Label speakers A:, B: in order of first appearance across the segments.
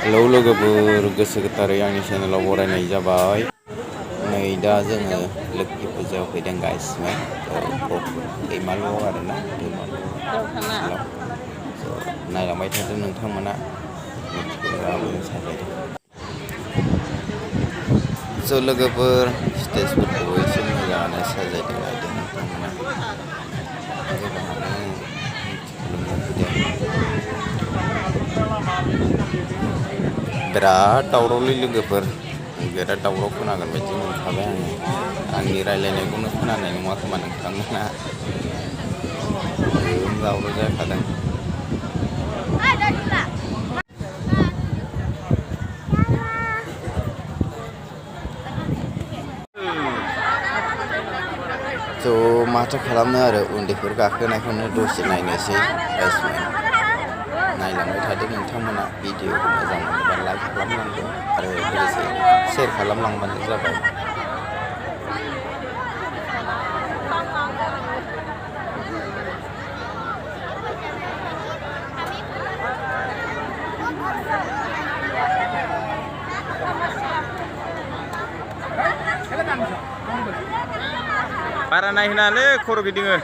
A: Hello लोगोफोर गोसो गोथारै आंनि चेनेलाव बरायनाय जाबाय। नै दा जोङो लोखि फुजायाव फैदों गासिबो दैमालुआव आरोना दैमालुआव नायलांबाय थादों नोंथांमोना मिथिगौब्ला साजायदों। स' लोगोफोर स्टेजफोरखौबो एसे मोजाङानो साजायदों नायदों नोंथांमोना गोबाङानो खुलुमनो फैदों। बिराद दावरावलै लोगोफोर बिराद दावराव खोनागोन बायदि मोनखाबाय आङो। आंनि रायलायनायखौनो खोनानाय नङा खोमा नोंथांमोना दावराव जाखादों। थ' माथो खालामनो आरो उन्दैफोर गाखोनायखौनो दसे नायनोसै गासिबो नायलांबाय थादो नोंथांमोना। भिडिअखौ मोजां मोनोबा लाइक खालामलांदो आरो लोगोसे शेयार खालामलांबानो जाबाय। बारा नायहोनालै खर' गिदिङो।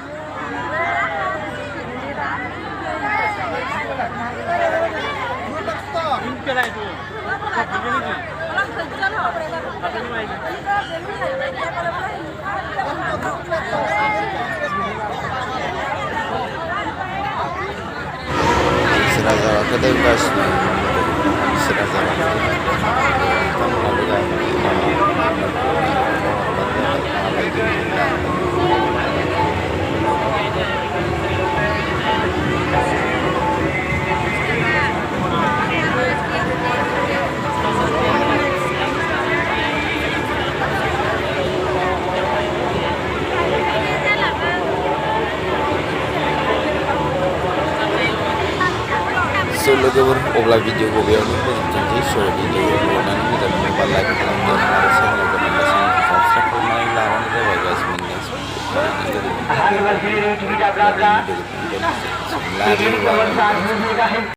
A: Raja kita gas, Raja लोगोफोर अब्ला भिडिअखौ बेयावनो फोजोबनोसै। स' भिडिअखौ अननानै मोजां मोनोबा लाइक खालामदो आरो चेनेलाव गोदानबा चेनेलखौ साबस्क्राइब खालामनानै लाबानो जाबाय गासिबो।